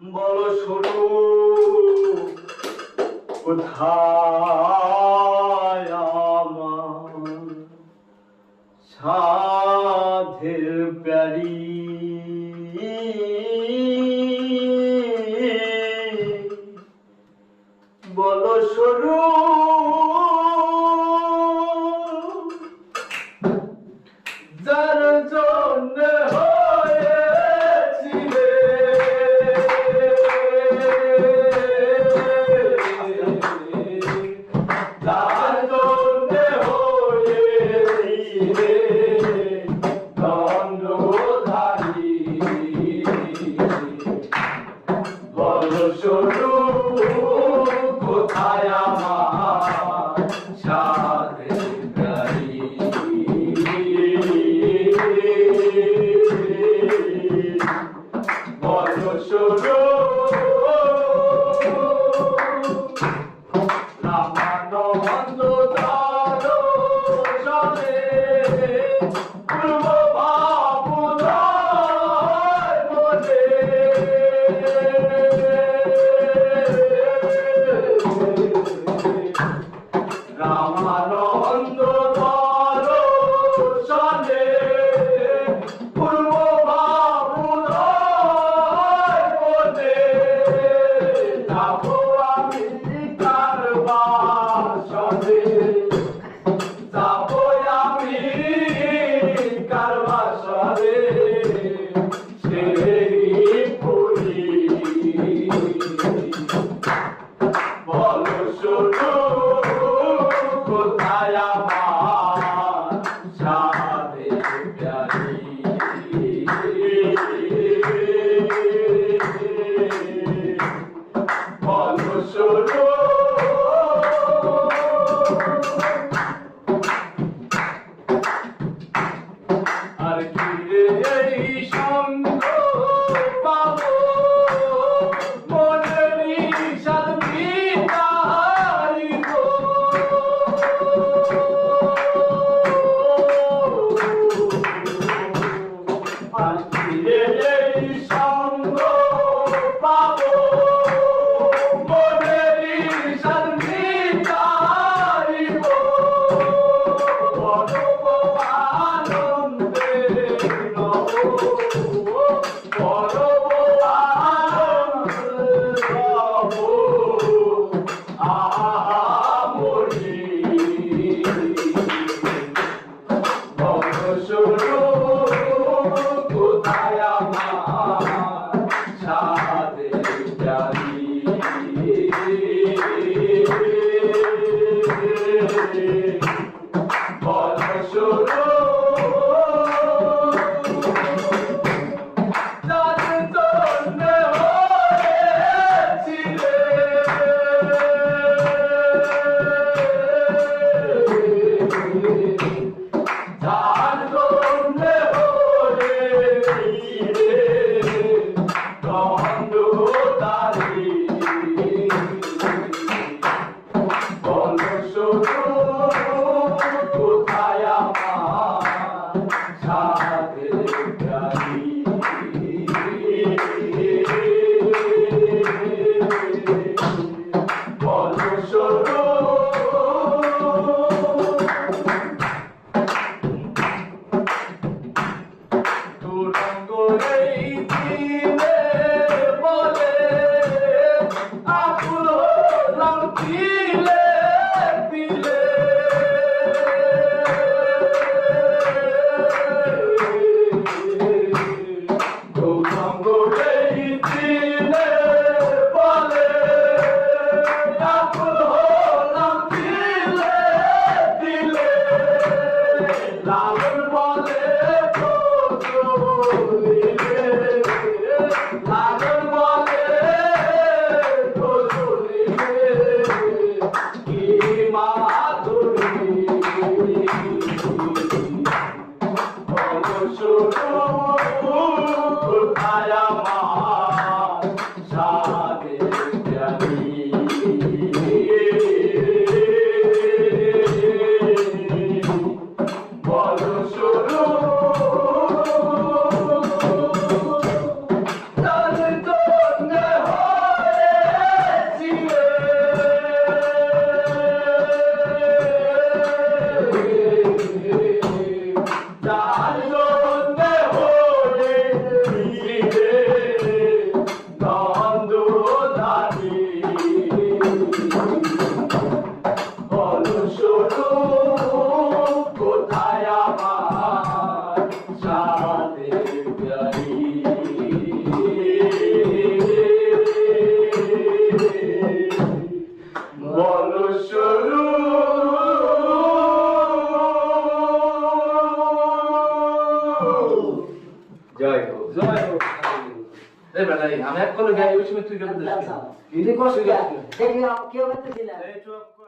বলো শুরু কোথায় আমার সাধের প্যারি বলো শুরু যার জন্য হয়েছিলে যার জন্য হয়েছিলে দণ্ডধারী বলো শুরু কোথায় আমার সাধের প্যারি বলো শুরু রামানন্দ দর্শনে পূর্ব ভাবুদয় বলে রামানন্দ দর্শনে পূর্ব ভাবুদয় বলে যাবো আমি কার বাসনে যাবো আমি কার বাসনে সেই পুরী বলো শুরু কোথায় আমার সাধের প্যারি বলো শুরু আর কি রে এই সঙ্গ পাবো মনেরই সাথ মিটাইব আর কি রে এই সঙ্গ পাবো মনেরই সাথ মিটাইব বড় আনন্দে নব বড় আনন্দে নব আমরি বলো শুরু কোথায় আমার সাধের প্যারি বলো শুরু যার জন্য হয়েছিলে যার জন্য হয়েছিলে দণ্ডধারী বলো শুরু কোথায় আমার সাধের প্যারি বলো শুরু তুরঙ্গ এই দিনে বলে আকুল হলাম দিলে দিলে তুরঙ্গ এই দিনে বলে আকুল হলাম দিলে দিলে লালন বলে লালন বলে কি মাধুরী বলো শুরু কোথায় আমার এই বেটাই আমি এক কলে গাই ওই সময় তুই কেন দিস তুই কষ্ট দেখলি কেউ করতেছি না এই চুপ